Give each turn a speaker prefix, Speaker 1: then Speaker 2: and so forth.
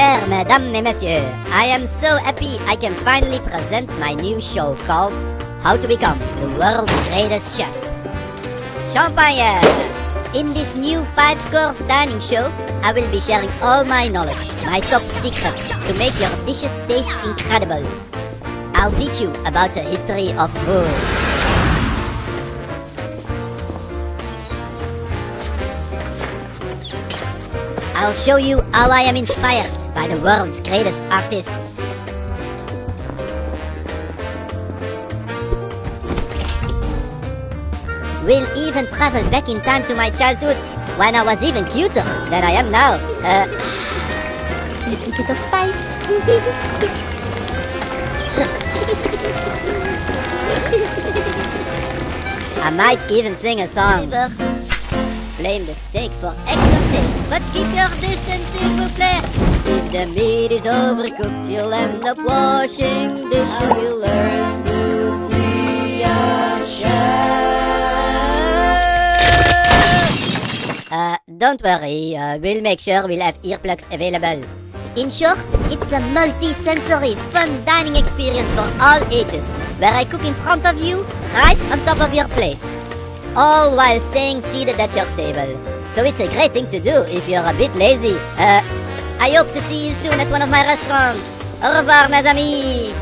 Speaker 1: Chères mesdames et messieurs, I am so happy I can finally present my new show called How to Become the World's Greatest Chef. Champagne! In this new 5-course dining show, I will be sharing all my knowledge, my top secrets to make your dishes taste incredible. I'll teach you about the history of food. I'll show you how I am inspired by the world's greatest artists. We'll even travel back in time to my childhood, when I was even cuter than I am now. A little bit of spice. I might even sing a song. Flame the steak for extra taste, but keep your distance, s'il vous plaît. If the meat is overcooked, you'll end up washing dishes. You'll learn to be a chef. Don't worry, we'll make sure we'll have earplugs available. In short, it's a multi-sensory, fun dining experience for all ages, where I cook in front of you, right on top of your plate. All while staying seated at your table. So it's a great thing to do if you're a bit lazy. I hope to see you soon at one of my restaurants. Au revoir, mes amis.